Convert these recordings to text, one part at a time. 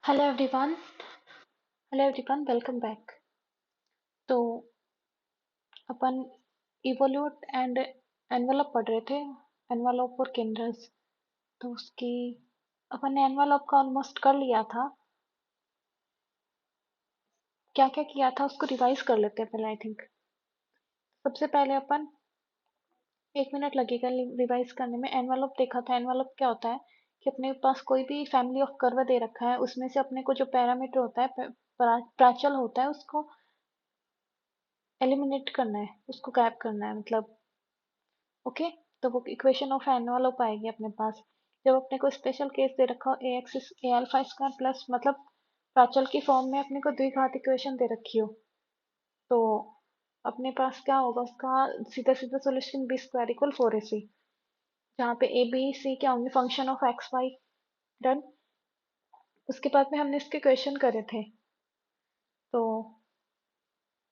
Hello everyone. Welcome back. तो अपन evolute and envelope पढ़ रहे थे। एनवेलप और केंद्रस। तो उसकी अपन ने एनवेलप का ऑलमोस्ट कर लिया था। क्या क्या किया था उसको रिवाइज कर लेते हैं पहले। आई थिंक सबसे पहले अपन 1 मिनट लगेगा रिवाइज करने में। एनवेलप देखा था। एनवेलप क्या होता है कि अपने पास कोई भी फैमिली ऑफ कर्व दे रखा है, उसमें से अपने को जो पैरामीटर होता है, प्राचल होता है, उसको एलिमिनेट करना है, उसको गायब करना है, मतलब ओके। तो वो इक्वेशन ऑफ एनवेलप आएगी अपने पास। जब अपने को स्पेशल केस दे रखा हो ए एक्स ए अल्फा स्क्वायर प्लस, मतलब प्राचल की फॉर्म में अपने को द्विघात इक्वेशन दे रखी हो, तो अपने पास क्या होगा उसका सीधा सीधा solution B square equal 4ac, जहाँ पे ए बी सी क्या होंगे, function of X Y. Done. उसके बाद में हमने इसके क्वेश्चन करे थे, तो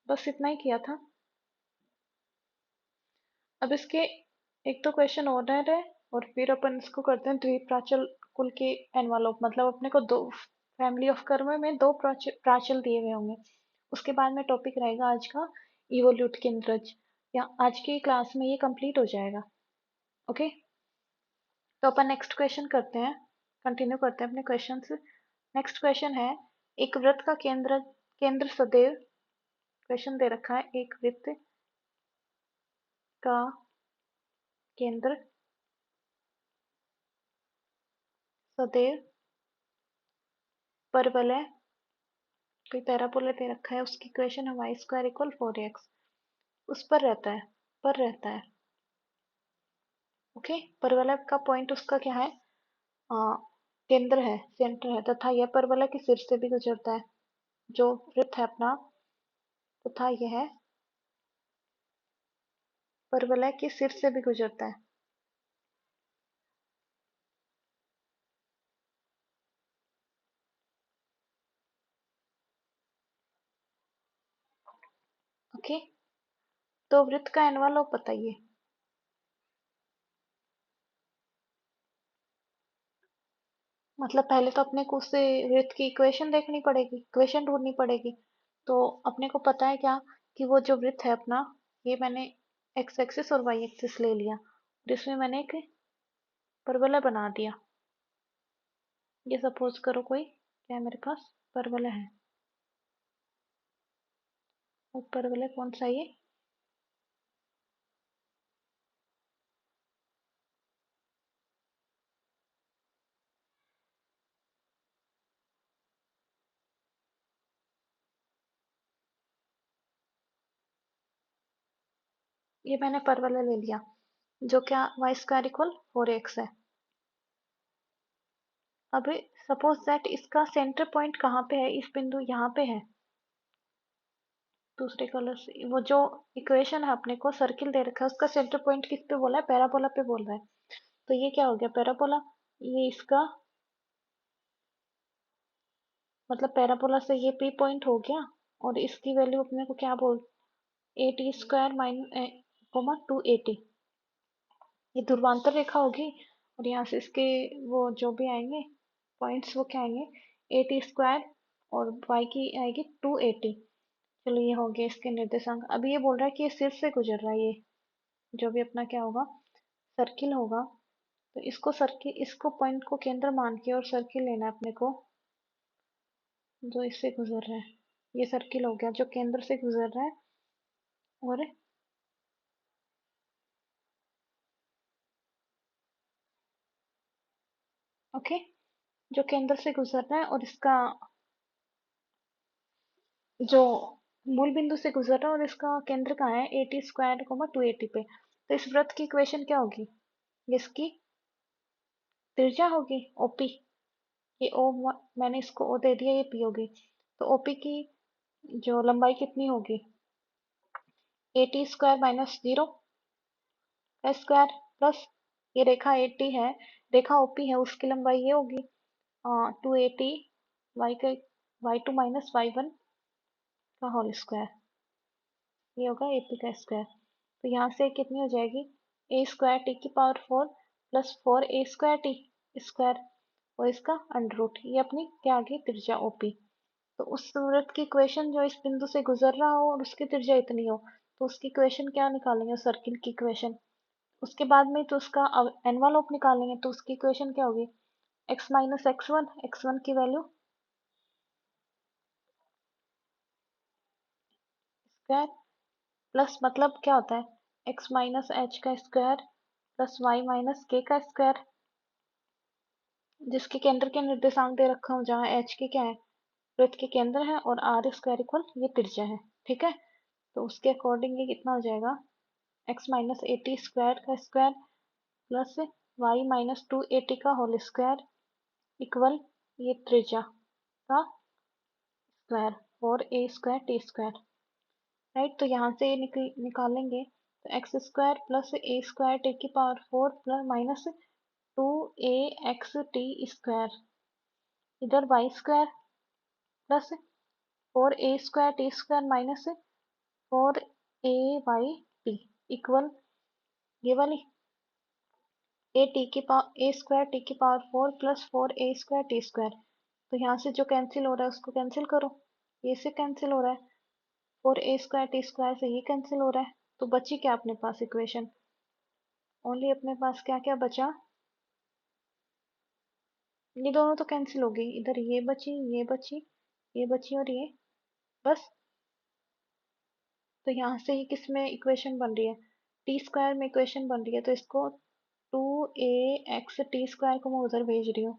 बस इतना ही किया था। अब इसके एक तो क्वेश्चन और रह रहे, और फिर अपन इसको करते हैं द्विप्राचल कुल के एनवलप, मतलब अपने को दो फैमिली ऑफ कर्व में दो प्राचल दिए गए होंगे। उसके बाद में टॉपिक रहेगा आज का इवोल्यूट केंद्रज, या आज की क्लास में ये कंप्लीट हो जाएगा। ओके। तो अपन नेक्स्ट क्वेश्चन करते हैं, कंटिन्यू करते हैं अपने क्वेश्चन से। नेक्स्ट क्वेश्चन है, एक वृत्त का केंद्र केंद्र सदैव, क्वेश्चन दे रखा है, एक वृत्त का केंद्र सदैव परवलय, कोई पैराबोला दे रखा है, उसकी इक्वेशन है वाई स्क्वायर इक्वल 4x, उस पर रहता है, पर रहता है। ओके। परवलय का पॉइंट उसका क्या है, केंद्र है, सेंटर है, तथा यह परवलय के सिर से भी गुजरता है, जो वृत्त है अपना, तथा यह परवलय के सिर से भी गुजरता है। ओके। तो वृत्त का एनवलप बताइए। मतलब पहले तो अपने को उससे वृत्त की इक्वेशन देखनी पड़ेगी, इक्वेशन ढूंढनी पड़ेगी। तो अपने को पता है क्या, कि वो जो वृत्त है अपना, ये मैंने एक्स एक्सिस और वाई एक्सिस ले लिया, और इसमें मैंने एक परवलय बना दिया। ये सपोज करो कोई क्या है मेरे पास, परवलय है। और परवलय कौन सा, ये मैंने परवलय ले लिया, जो क्या वाई स्क्वायर इक्वल 4x है। अब सपोज दैट इसका सेंटर पॉइंट कहाँ पे है, इस बिंदु यहाँ पे है। दूसरे कलर से वो जो इक्वेशन है, अपने को सर्किल दे रखा है, उसका सेंटर पॉइंट किस पे बोला है, पैराबोला पे बोल रहा है। तो ये क्या हो गया, पैराबोला। ये इसका मतलब पैराबोला से ये पी पॉइंट हो गया, और इसकी वैल्यू अपने को क्या बोल, ए टी स्क्वायर माइन 280, ये ध्रुवांतर रेखा होगी। और यहाँ से इसके वो जो भी आएंगे पॉइंट्स, वो क्या आएंगे, ए टी स्क्वायर, और वाई की आएगी 280। चलो ये हो गया इसके निर्देशांक। अभी ये बोल रहा है कि ये सिर से गुजर रहा है, ये जो भी अपना क्या होगा, सर्किल होगा। तो इसको सर्किल, इसको पॉइंट को केंद्र मान के और सर्किल लेना है अपने को, जो इससे गुजर रहा है। ये सर्किल हो गया जो केंद्र से गुजर रहा है, और ओके, जो केंद्र से गुजर रहा है, और इसका जो मूल बिंदु से गुजर रहा है, और इसका केंद्र कहाँ है, ए टी स्क्वायर 280 पे। तो इस वृत्त की इक्वेशन क्या होगी, इसकी त्रिज्या होगी ओपी। ये ओ, मैंने इसको ओ दे दिया, ये पी होगी। तो ओपी की जो लंबाई कितनी होगी, ए टी स्क्वायर माइनस 0 का स्क्वायर, प्लस ये रेखा ए टी है, रेखा ओपी है, उसकी लंबाई ये होगी 280 वाई का, वाई 2 माइनस वाई 1 का होल स्क्वायर, ये होगा एपी का स्क्वायर। तो यहाँ से कितनी हो जाएगी, ए स्क्वायर टी की पावर 4 प्लस 4 ए स्क्वायर टी स्क्वायर। और इसका अंडर रूट, ये अपनी क्या आ गई त्रिज्या ओपी। तो उस वृत्त की इक्वेशन जो इस बिंदु से गुजर रहा हो और उसकी त्रिज्या इतनी हो, तो उसकी इक्वेशन क्या निकालेंगे, सर्किल की इक्वेशन। उसके बाद में तो उसका एनवलप निकालेंगे, तो उसकी इक्वेशन क्या होगी, x माइनस एक्स वन की वैल्यू स्क्वायर प्लस मतलब क्या होता है x माइनस एच का स्क्वायर प्लस वाई माइनस के का स्क्वायर, जिसके केंद्र के निर्देशांक दे रखा हूँ, जहाँ एच के क्या है, वृत्त के केंद्र है, और आर स्क्वायर इक्वल ये त्रिज्या है। ठीक है, तो उसके अकॉर्डिंग ये कितना हो जाएगा, x माइनस एटी स्क्वायर का square plus Y minus two at का होल स्क्वायर इक्वल ये त्रिज्या का स्क्वायर और A square T square. Right, तो यहाँ से निकालेंगे तो X square plus A square T की power four plus minus two A X T square, इधर Y square plus four A square T square minus four A Y T equal ये वाली A square T की power four plus four A square T square. तो यहाँ से जो cancel हो रहा है उसको कैंसिल करो, ये से कैंसिल हो रहा है, four A square T square से ये कैंसिल हो रहा है, तो बची क्या अपने पास इक्वेशन, ओनली अपने पास क्या क्या बचा, ये दोनों तो कैंसिल हो गई, इधर ये बची ये बची ये बची और ये, बस। तो यहाँ से ही किस में इक्वेशन बन रही है, टी स्क्वायर में इक्वेशन बन रही है, तो इसको two A X T square को मैं उधर भेज रही हूँ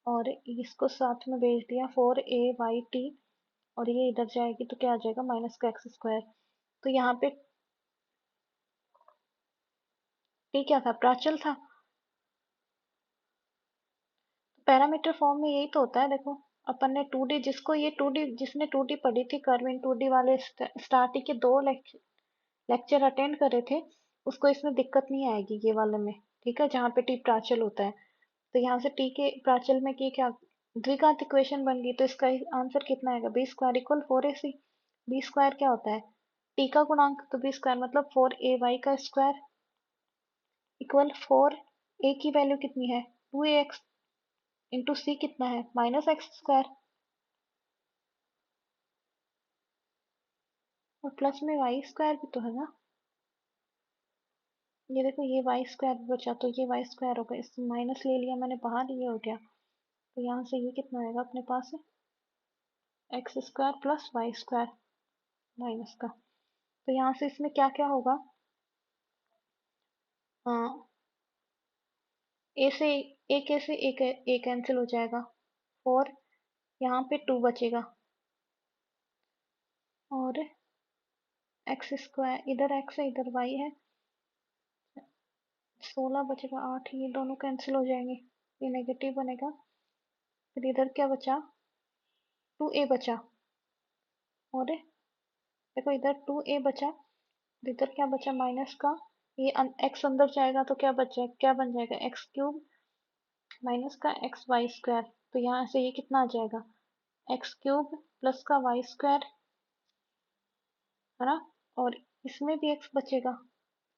और इसको साथ में भेज दिया फोर ए वाई टी, और ये इधर जाएगी तो क्या आ जाएगा माइनस का एक्स स्क्वायर। तो यहाँ पे टी क्या था, प्राचल था। पैरामीटर फॉर्म में यही तो होता है, देखो अपन ने टू डी, जिसको ये टू डी, जिसने टू डी पढ़ी थी कर्व इन टू डी वाले स्टार्टिंग के दो लेक्चर अटेंड करे थे, उसको इसमें दिक्कत नहीं आएगी ये वाले में। ठीक है, जहाँ पे टी प्राचल होता है, तो यहाँ से टी के प्राचल में की क्या द्विघात इक्वेशन बन गई, तो इसका आंसर कितना आएगा, B square equal four A C. B square क्या होता है, टी का गुणांक, तो बी स्क्वायर मतलब फोर ए वाई का स्क्वायर इक्वल फोर ए की वैल्यू कितनी है टू ए एक्स इंटू सी कितना है माइनस एक्स स्क्वायर, और प्लस में वाई स्क्वायर भी तो है ना, ये देखो ये वाई स्क्वायर बचा, तो ये वाई स्क्वायर होगा, इस माइनस ले लिया मैंने बाहर, ये हो गया। तो यहाँ से ये कितना आएगा अपने पास X square plus Y square minus का। तो यहाँ से इसमें क्या क्या होगा, ए से एक ए से एक कैंसिल हो जाएगा, और यहाँ पे टू बचेगा, और एक्स स्क्वायर इधर एक्स है इधर वाई है, 16 बचेगा, 8, ये दोनों कैंसिल हो जाएंगे, ये नेगेटिव बनेगा। फिर इधर क्या बचा, टू ए बचा, और देखो इधर टू ए बचा, इधर क्या बचा माइनस का, ये एक्स अंदर जाएगा तो क्या बचा, क्या बन जाएगा एक्स क्यूब माइनस का एक्स वाई स्क्वायर। तो यहाँ से ये कितना आ जाएगा, एक्स क्यूब प्लस का वाई स्क्वायर, है ना, और इसमें भी एक्स बचेगा,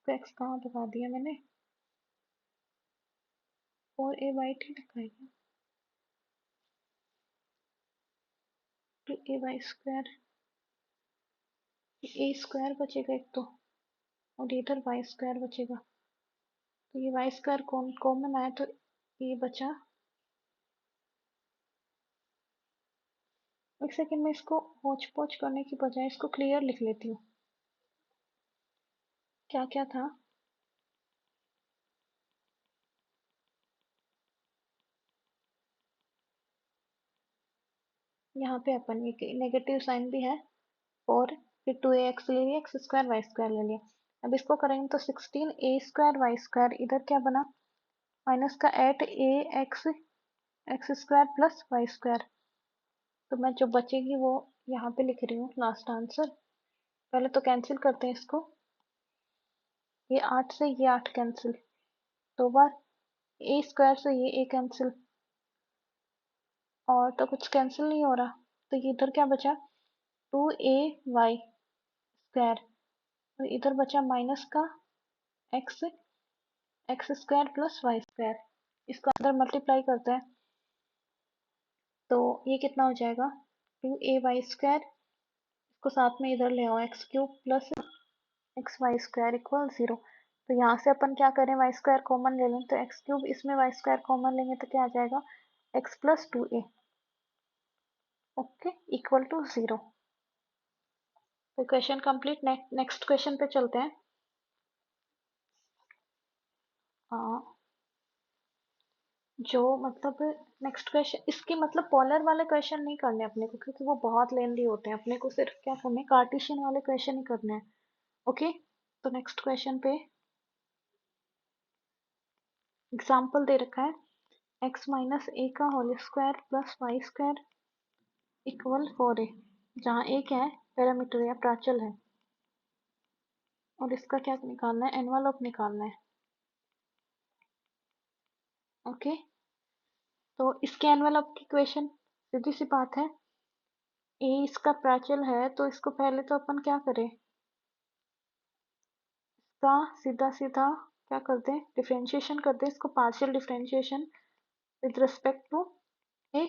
तो एक्स कहाँ लगा दिया मैंने, और ए वाई टी लिखा है क्या, two A Y square, A square बचेगा एक तो, और इधर वाई स्क्वायर बचेगा, तो ये वाई स्क्वायर कॉमन आया तो ये बचा। एक सेकेंड में इसको होच पोच करने की बजाय इसको क्लियर लिख लेती हूँ, क्या क्या था। यहाँ पे अपन एक नेगेटिव साइन भी है, और फिर टू ए एक्स ले लिया, एक्स स्क्वायर वाई स्क्वायर ले लिया। अब इसको करेंगे तो sixteen A square Y square, इधर क्या बना माइनस का eight A X x square plus Y square. तो मैं जो बचेगी वो यहाँ पे लिख रही हूँ लास्ट आंसर। पहले तो कैंसिल करते हैं इसको, ये 8 से ये 8 कैंसिल, दो बार ए स्क्वायर से ये ए कैंसिल, और तो कुछ कैंसिल नहीं हो रहा, तो ये इधर क्या बचा टू ए वाई स्क्वायर, और इधर बचा माइनस का x x square plus Y square. इसको अंदर मल्टीप्लाई करते हैं, तो ये कितना हो जाएगा 2ay² इसको साथ में इधर ले आओ x³ प्लस xy² इक्वल 0। तो यहाँ से अपन क्या करें y² कॉमन ले लें तो x³ इसमें y² कॉमन लेंगे तो क्या आ जाएगा x plus 2a okay equal to 0। तो क्वेश्चन कंप्लीट। नेक्स्ट क्वेश्चन पे चलते हैं। जो मतलब नेक्स्ट क्वेश्चन इसके मतलब पोलर वाले क्वेश्चन नहीं करने अपने को क्योंकि वो बहुत लेंदी होते हैं। अपने को सिर्फ क्या करने कार्टेशियन वाले क्वेश्चन ही करने हैं। ओके तो नेक्स्ट क्वेश्चन पे एग्जाम्पल दे रखा है x माइनस ए का whole square plus y² equal 4a जहाँ a क्या है पैरामीटर या प्राचल है और इसका क्या निकालना है एनवलप निकालना है। ओके तो इसके एनवलप की इक्वेशन सीधी सी बात है a इसका प्राचल है तो इसको पहले तो अपन क्या करें इसका सीधा सीधा क्या करते हैं डिफरेंशिएशन करते हैं इसको partial differentiation with respect to a।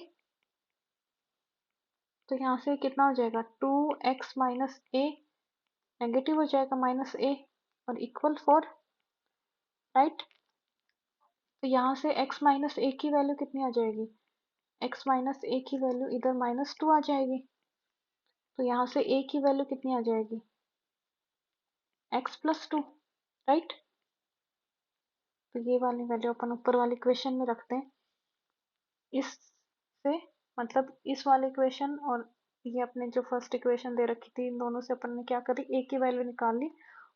तो यहाँ से कितना हो जाएगा 2x माइनस ए नेगेटिव हो जाएगा माइनस ए और इक्वल 4 राइट। तो यहाँ से x माइनस ए की वैल्यू कितनी आ जाएगी x माइनस ए की वैल्यू इधर -2 आ जाएगी। तो यहाँ से a की वैल्यू कितनी आ जाएगी x प्लस 2 राइट। तो ये वाली वैल्यू अपन ऊपर वाली इक्वेशन में रखते हैं। इससे मतलब इस वाले इक्वेशन और ये अपने जो फर्स्ट इक्वेशन दे रखी थी इन दोनों से अपन ने क्या करी a की वैल्यू निकाल ली।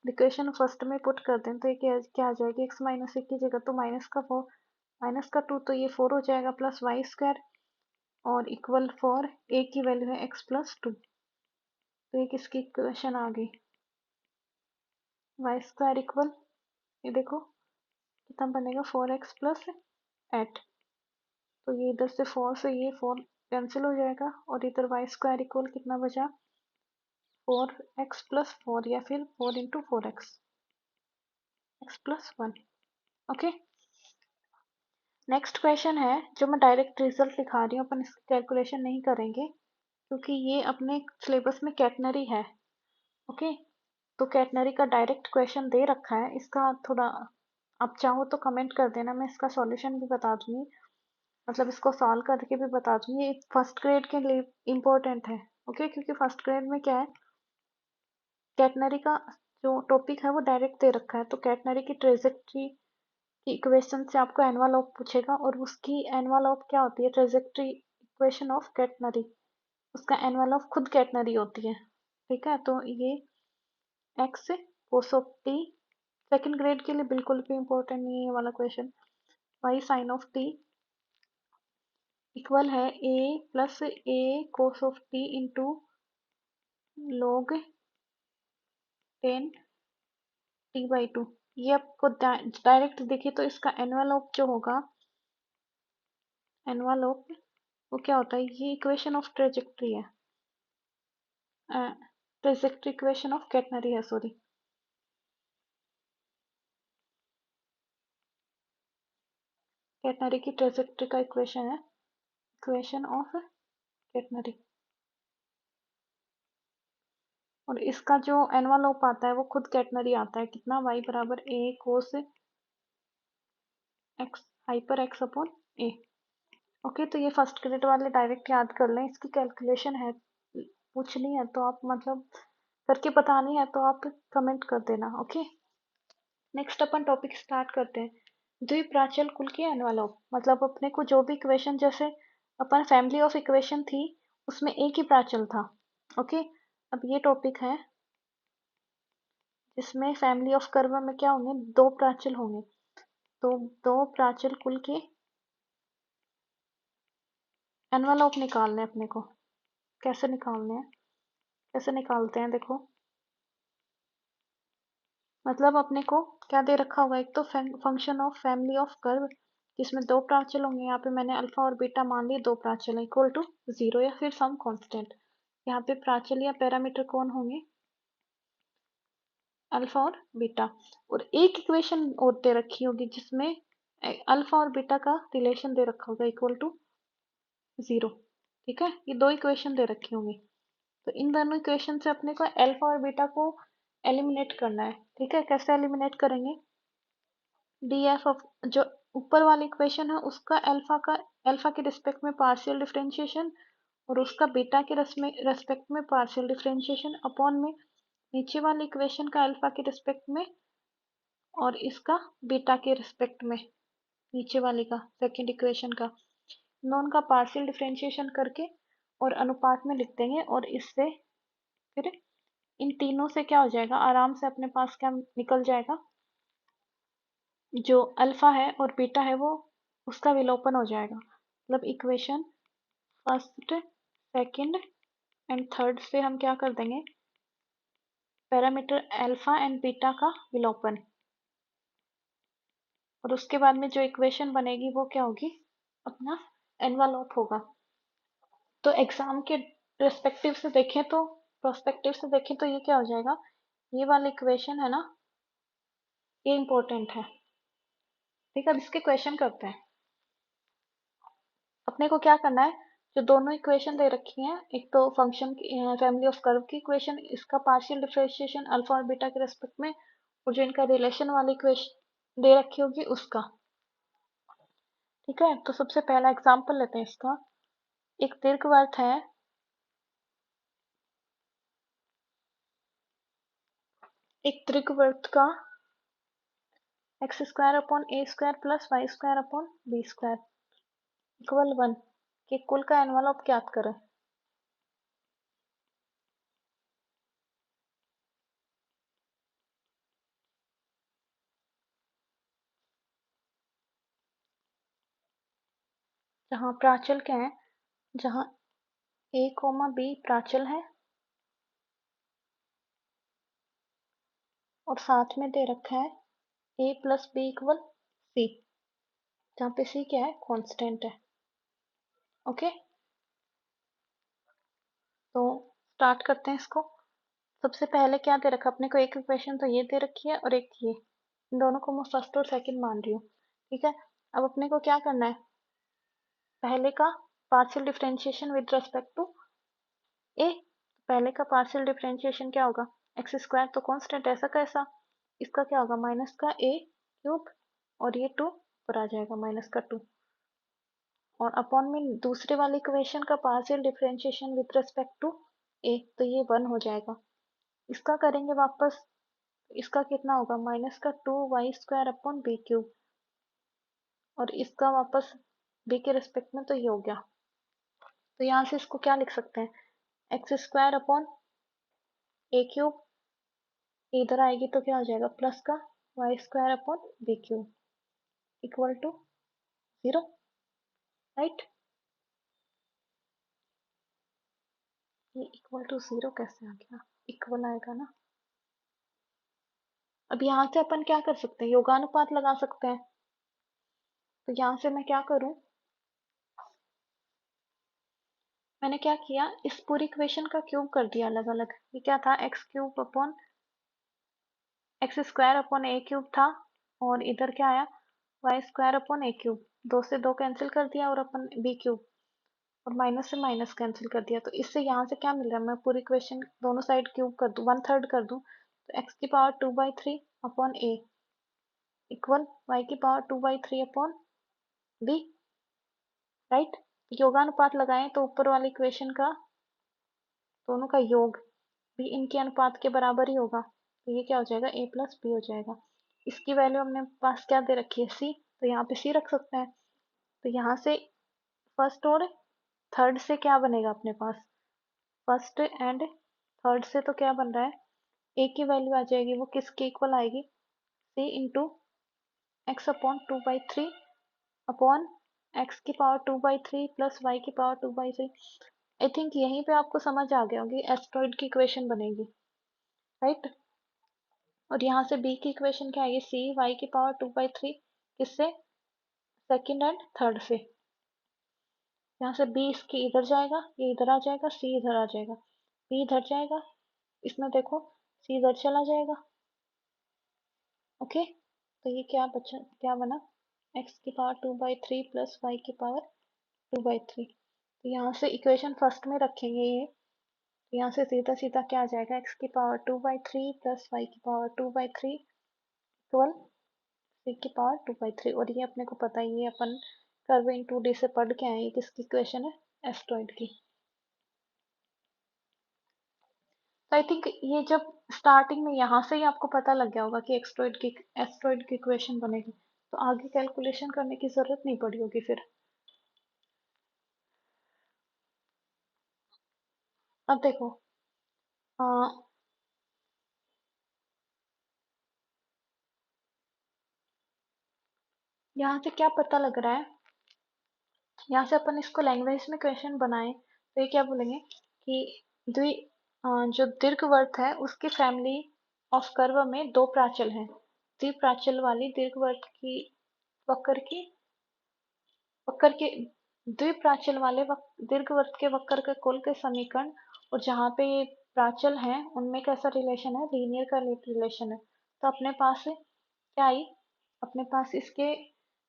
इक्वेशन फर्स्ट में पुट कर दें तो ये क्या आ जाएगी x माइनस एक की जगह तो -2 तो ये 4 हो जाएगा प्लस y² और इक्वल 4 a की वैल्यू है x प्लस 2। तो ये किसकी इक्वेशन आ गई y² इक्वल ये देखो कितना बनेगा 4x प्लस 8। तो ये इधर से 4 से ये 4 कैंसिल हो जाएगा और इधर y² इक्वल कितना बचा 4x प्लस 4 या फिर 4 into 4x x plus 1। Okay next question है जो मैं डायरेक्ट रिजल्ट लिखा रही हूँ अपन इसकी कैलकुलेशन नहीं करेंगे क्योंकि ये अपने सिलेबस में कैटनरी है। ओके तो कैटनरी का डायरेक्ट क्वेश्चन दे रखा है इसका थोड़ा आप चाहो तो कमेंट कर देना मैं इसका सॉल्यूशन भी बता दूंगी मतलब इसको सॉल्व करके भी बता दूंगी। ये फर्स्ट ग्रेड के लिए इम्पोर्टेंट है। ओके क्योंकि फर्स्ट ग्रेड में क्या है कैटनरी का जो टॉपिक है वो डायरेक्ट दे रखा है तो कैटनरी की ट्रेजेक्ट्री की इक्वेशन से आपको एनवलप पूछेगा और उसकी एनवलप क्या होती है ट्रेजेक्ट्री इक्वेशन ऑफ कैटनरी उसका एनवलप खुद कैटनरी होती है। ठीक है तो ये X cos of T second grade के लिए बिल्कुल भी इम्पोर्टेंट नहीं है ये वाला question. Y sine of T equal है A plus A cos of T into log 10 T by 2। ये आपको डायरेक्ट देखिए तो इसका एनवलप जो होगा एनवलप वो क्या होता है ये इक्वेशन ऑफ ट्रेजेक्ट्री है ट्रेजेक्ट्री इक्वेशन ऑफ कैटनरी है सॉरी। कैटनरी की ट्रेजेक्ट्री का इक्वेशन है इक्वेशन ऑफ कैटनरी और इसका जो एनवलप आता है वो खुद कैटनरी आता है कितना y बराबर a cos x hyper x upon a। Okay तो ये फर्स्ट ग्रेड वाले डायरेक्ट याद कर लें इसकी कैलकुलेशन है पूछनी है तो आप मतलब करके बतानी है तो आप कमेंट कर देना। ओके नेक्स्ट अपन टॉपिक स्टार्ट करते हैं द्विप्राचल कुल के एनवलप मतलब अपने को जो भी इक्वेशन जैसे अपन फैमिली ऑफ इक्वेशन थी उसमें एक ही प्राचल था। ओके अब ये टॉपिक है जिसमें फैमिली ऑफ कर्व में क्या होंगे दो प्राचल होंगे तो दो प्राचल कुल के एनवलप निकालने अपने को कैसे निकालने हैं कैसे निकालते हैं देखो मतलब अपने को क्या दे रखा होगा एक तो function of family of curve जिसमें दो प्राचल होंगे यहाँ पे मैंने अल्फा और बीटा मान लिए दो प्राचल इक्वल टू 0 या फिर सम कांस्टेंट। यहाँ पे प्राचल या पैरामीटर कौन होंगे अल्फा और बीटा और एक इक्वेशन और दे रखी होगी जिसमें अल्फा और बीटा का रिलेशन दे रखा होगा इक्वल टू 0। ठीक है, ये दो इक्वेशन दे रखी होंगी, तो इन दोनों इक्वेशन से अपने को अल्फा और बीटा को एलिमिनेट करना है। ठीक है, कैसे एलिमिनेट करेंगे? डी एफ ऑफ जो ऊपर वाली इक्वेशन है उसका अल्फा के रिस्पेक्ट में पार्शियल डिफरेंशिएशन और उसका बीटा के रेस्पेक्ट में पार्शियल डिफरेंशिएशन अपॉन में नीचे वाली इक्वेशन का अल्फा के रिस्पेक्ट में और इसका बीटा के रिस्पेक्ट में नीचे वाली का सेकंड इक्वेशन का नॉन का पार्शियल डिफरेंशिएशन करके और अनुपात में लिख देंगे और इससे फिर इन तीनों से क्या हो जाएगा, आराम से अपने पास क्या निकल जाएगा, जो अल्फा है और बीटा है वो उसका विलोपन हो जाएगा। मतलब equation first second and third से हम क्या कर देंगे, पैरामीटर अल्फा एंड बीटा का विलोपन, और उसके बाद में जो इक्वेशन बनेगी वो क्या होगी, अपना एनवलप होगा। तो एग्जाम के पर्सपेक्टिव से देखें तो ये क्या हो जाएगा, ये वाली इक्वेशन है ना, ये इंपॉर्टेंट है। ठीक है, अब इसके क्वेश्चन करते हैं। अपने को क्या करना है, जो दोनों इक्वेशन दे रखी हैं, एक तो फंक्शन की फैमिली ऑफ कर्व की इक्वेशन, इसका पार्शियल डिफरेंशिएशन अल्फा और बीटा के रेस्पेक्ट में, और जो इनका रिलेशन वाली इक्वेशन दे रखी होगी उसका। ठीक है, तो सबसे पहला एग्जांपल लेते हैं इसका। एक दीर्घवृत्त है, एक दीर्घवृत्त का X square upon A square plus Y square upon B square equal 1 के कुल का एनवलप ज्ञात करें। जहाँ प्राचल क्या है, जहाँ ए कोमा बी प्राचल है और साथ में दे रखा है ए प्लस बी इक्वल सी, जहाँ पे सी क्या है, कांस्टेंट है। ओके, तो स्टार्ट करते हैं इसको। सबसे पहले क्या दे रखा, अपने को एक इक्वेशन तो ये दे रखी है और एक ये, इन दोनों को मैं फर्स्ट और सेकंड मान रही हूँ। ठीक है, अब अपने को क्या करना है, पहले का partial differentiation with respect to A. पहले का पार्शियल डिफरेंशिएशन क्या होगा, एक्स स्क्वायर तो कांस्टेंट, ऐसा कैसा, इसका क्या होगा माइनस का ए क्यूब और ये 2 ऊपर आ जाएगा माइनस का 2, और अपॉन में दूसरे वाली इक्वेशन का partial differentiation with respect to A, तो ये 1 हो जाएगा। इसका करेंगे वापस, इसका कितना होगा माइनस का 2y² अपॉन बी क्यूब, और इसका वापस बी के रिस्पेक्ट में, तो ये हो गया। तो यहाँ से इसको क्या लिख सकते हैं, एक्स स्क्वायर अपॉन ए क्यूब, इधर आएगी तो क्या हो जाएगा प्लस का y² upon b cube equal to 0, right. ये इक्वल टू 0 कैसे आ गया, इक्वल आएगा ना। अब यहाँ से अपन क्या कर सकते हैं, योगानुपात लगा सकते हैं। तो यहाँ से मैं क्या करूँ, मैंने क्या किया, इस पूरी इक्वेशन का क्यूब कर दिया अलग अलग। ये क्या था, X cube upon X square upon ए क्यूब था, और इधर क्या आया y² अपॉन ए क्यूब, दो से दो कैंसिल कर दिया और अपन बी क्यूब, और माइनस से माइनस कैंसिल कर दिया। तो इससे यहाँ से क्या मिल रहा है, मैं पूरी इक्वेशन दोनों साइड क्यूब कर दूं, 1/3 कर दूं, तो एक्स की पावर 2/3 अपॉन ए इक्वल वाई की पावर 2/3 अपॉन बी, राइट। योगानुपात लगाएं तो ऊपर वाली इक्वेशन का दोनों का योग भी इनके अनुपात के बराबर ही होगा, तो ये क्या हो जाएगा, ए प्लस बी हो जाएगा। इसकी वैल्यू हमने पास क्या दे रखी है, सी, तो यहाँ पे सी रख सकते हैं। तो यहाँ से फर्स्ट और थर्ड से क्या बनेगा अपने पास, फर्स्ट एंड थर्ड से तो क्या बन रहा है, ए की वैल्यू आ जाएगी, वो किसके इक्वल आएगी, C into X upon 2/3 upon X की पावर 2/3 प्लस वाई की पावर 2/3। आई थिंक यहीं पे आपको समझ आ गया होगी, एस्ट्रॉइड की इक्वेशन बनेगी, राइट। और यहाँ से बी की इक्वेशन क्या आएगी, सी वाई की पावर 2/3, किससे, सेकंड एंड थर्ड से। यहाँ से बी इसकी इधर जाएगा, ये इधर आ जाएगा, सी इधर आ जाएगा, बी इधर जाएगा, इसमें देखो सी इधर चला जाएगा। ओके, तो ये क्या बचा, क्या बना, एक्स की पावर 2/3 प्लस वाई की पावर 2/3। तो यहाँ से इक्वेशन फर्स्ट में रखेंगे ये, तो यहाँ से सीधा सीधा क्या आ जाएगा, एक्स की पावर 2/3 प्लस वाई की पावर 2/3 इक्वल सी की पावर 2/3। और ये अपने को पता ही है, अपन कर्व इन 2D से पढ़ के आए, ये किसकी इक्वेशन है, एस्ट्रॉइड की। तो आई थिंक ये जब स्टार्टिंग में यहाँ से ही आपको पता लग गया होगा कि एस्ट्रॉइड की इक्वेशन बनेगी, तो आगे कैलकुलेशन करने की जरूरत नहीं पड़ी होगी फिर। अब देखो, आ, यहाँ से क्या पता लग रहा है, यहाँ से अपन इसको लैंग्वेज में क्वेश्चन बनाए तो ये क्या बोलेंगे कि द्वि जो दीर्घवृत्त है उसकी फैमिली ऑफ कर्व में दो प्राचल हैं, द्विप्राचल वाली दीर्घवृत्त की वक्र की वक्र के द्विप्राचल वाले दीर्घवृत्त के वक्र के कुल के समीकरण, और जहाँ पे ये प्राचल हैं उनमें कैसा रिलेशन है, लीनियर का रिलेशन है। तो अपने पास क्या आई, अपने पास इसके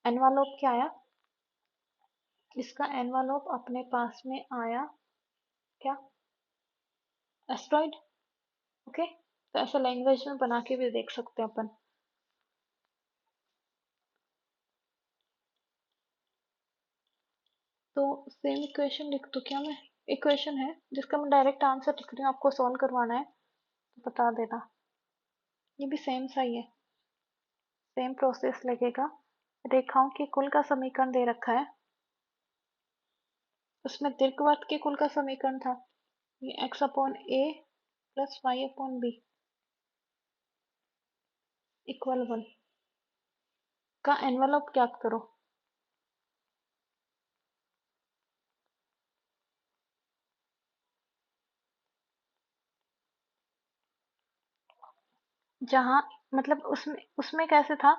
एनवालोप क्या आया, इसका एनवालोप अपने पास में आया क्या, एस्ट्रॉइड। ओके, तो ऐसा लैंग्वेज में बना के भी देख सकते हैं अपन। तो सेम इक्वेशन लिख दूं क्या मैं, इक्वेशन है जिसका मैं डायरेक्ट आंसर लिख रही हूँ, आपको सॉल्व करवाना है तो बता देना। ये भी सेम सा ही है, सेम प्रोसेस लगेगा। रेखाओं के कुल का समीकरण दे रखा है, उसमें दीर्घवृत्त के कुल का समीकरण था ये x/a प्लस y/b इक्वल 1 का एनवलप ज्ञात करो। जहाँ मतलब उसमें उसमें कैसे था,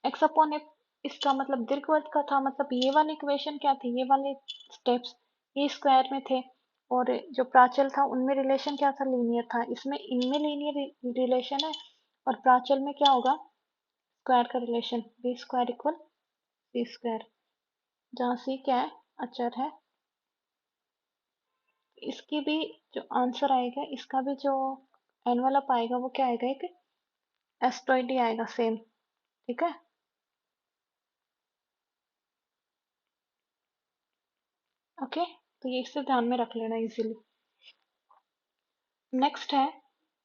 x/a, इसका मतलब दीर्घवृत्त का था, मतलब ये वाली इक्वेशन क्या थी, ये वाले स्टेप्स ये स्क्वायर में थे, और जो प्राचल था उनमें रिलेशन क्या था, लीनियर था। इसमें इनमें लीनियर रिलेशन है, और प्राचल में क्या होगा, स्क्वायर का रिलेशन, बी स्क्वायर इक्वल सी स्क्वायर, जहाँ सी क्या है, अचर है। इसकी भी जो आंसर आएगा, इसका भी जो एनवलप आएगा वो क्या आएगा, एक एस्ट्रॉइड ही आएगा सेम। ठीक है, ओके, तो ये इसे ध्यान में रख लेना इजीली। नेक्स्ट है,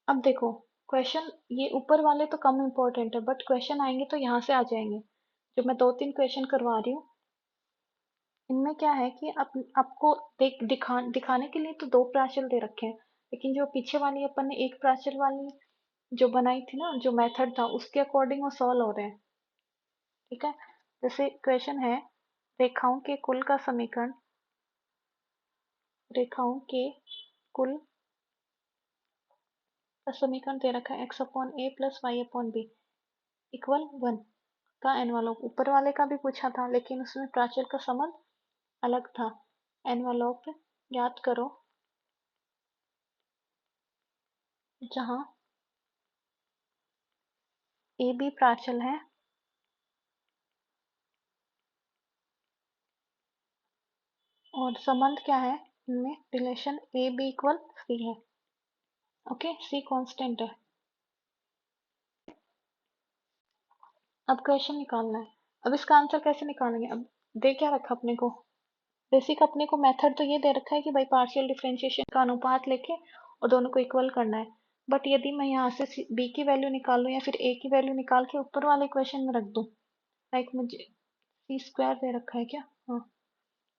अब देखो क्वेश्चन, ये ऊपर वाले तो कम इम्पोर्टेंट है, बट क्वेश्चन आएंगे तो यहाँ से आ जाएंगे। जो मैं 2-3 क्वेश्चन करवा रही हूँ, इनमें क्या है कि आपको दिखाने के लिए तो दो प्राचल दे रखे हैं, लेकिन जो पीछे वाली अपन ने एक प्राचल वाली जो बनाई थी ना, जो मेथड था उसके अकॉर्डिंग वो सॉल्व हो रहे हैं। ठीक है, जैसे क्वेश्चन है, रेखाओं के कुल का समीकरण, रेखाओं के कुल का समीकरण दे रखा है x/a प्लस y/b इक्वल 1 का एनवलप। ऊपर वाले का भी पूछा था लेकिन उसमें प्राचल का संबंध अलग था। एनवलप याद करो, जहाँ ए बी प्राचल है और संबंध क्या है इनमें, relation A B equal C है। ओके, सी कांस्टेंट है। अब क्वेश्चन निकालना है। अब इसका आंसर कैसे निकालेंगे, अब दे क्या रखा अपने को, बेसिक अपने को मेथड तो ये दे रखा है कि भाई पार्शियल डिफरेंशिएशन का अनुपात लेके और दोनों को इक्वल करना है। बट यदि मैं यहाँ से बी की वैल्यू निकालूं या फिर ए की वैल्यू निकाल के ऊपर वाले इक्वेशन में रख दूं, लाइक मुझे सी स्क्वायर दे रखा है क्या, हाँ,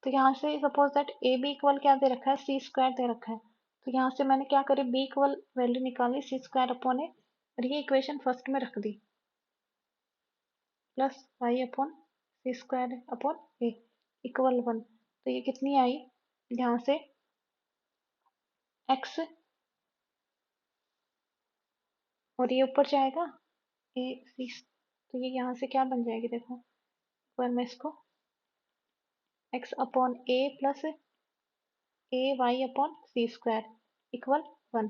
तो यहाँ से suppose that a B equal क्या दे रखा है, सी स्क्वायर दे रखा है। तो यहाँ से मैंने क्या करी, बी इक्वल वैल्यू निकाली सी स्क्वायर अपॉन ए, और ये इक्वेशन फर्स्ट में रख दी, प्लस वाई अपॉन सी स्क्वायर अपॉन ए इक्वल 1। तो ये कितनी आई, यहाँ से एक्स, और ये ऊपर जाएगा ए सी, तो ये यहाँ से क्या बन जाएगी, देखो एक बार मैं इसको, एक्स अपॉन ए प्लस ए वाई अपॉन सी स्क्वायर इक्वल 1।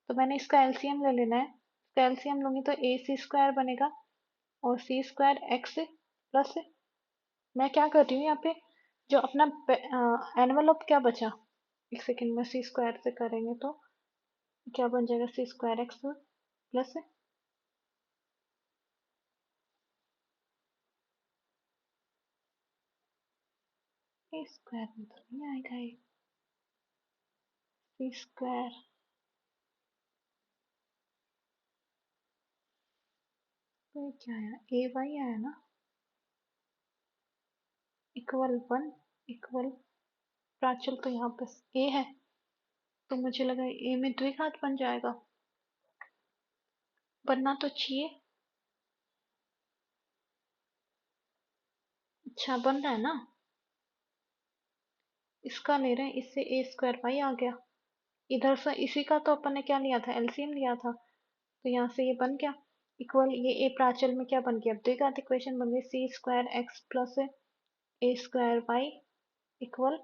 तो मैंने इसका एलसीएम ले लेना है, इसका एलसीएम लूंगी तो ए सी स्क्वायर बनेगा और सी स्क्वायर एक्स प्लस, मैं क्या कर रही हूँ यहाँ पे, जो अपना एनवेलप क्या बचा, एक सेकेंड में सी स्क्वायर से करेंगे तो क्या बन जाएगा, सी square x plus A square में तो नहीं आएगा ये, सी स्क्वायर तो ये क्या आया, ए वाई आया ना, इक्वल वन, इक्वल प्राचल तो यहाँ पे ए है, तो मुझे लगा ए में द्विघात बन जाएगा, बनना तो चाहिए। अच्छा बन रहा है ना, इसका ले रहे हैं, इससे ए स्क्वायर वाई आ गया, इधर से इसी का तो अपन ने क्या लिया था, एलसीएम लिया था, तो यहाँ से ये बन गया इक्वल, ये ए प्राचल में क्या बन गया, द्विघात इक्वेशन बन गई, सी square x plus A square Y equal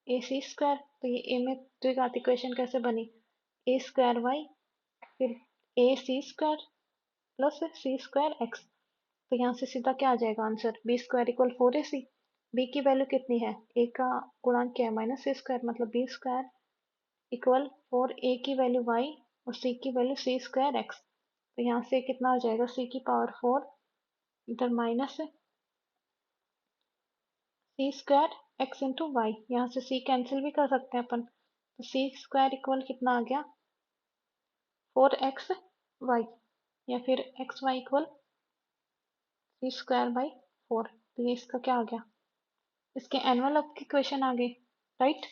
A C square, तो ये ए में द्विघात इक्वेशन कैसे बनी, ए स्क्वायर वाई फिर A C square plus C square X, तो यहाँ से सीधा क्या आ जाएगा answer, B square equal four A C, B की वैल्यू कितनी है, ए का गुणांक क्या है माइनस सी स्क्वायर, मतलब B square equal four A की वैल्यू वाई और सी की वैल्यू सी स्क्वायर एक्स, तो यहाँ से कितना हो जाएगा, सी की पावर फोर, इधर minus C square x into Y, यहाँ से सी कैंसिल भी कर सकते हैं अपन, तो सी स्क्वायर इक्वल कितना आ गया, फोर एक्स वाई, या फिर x y equal C square by four, तो ये इसका क्या आ गया, इसके एनवेलप की क्वेश्चन आ गई, राइट।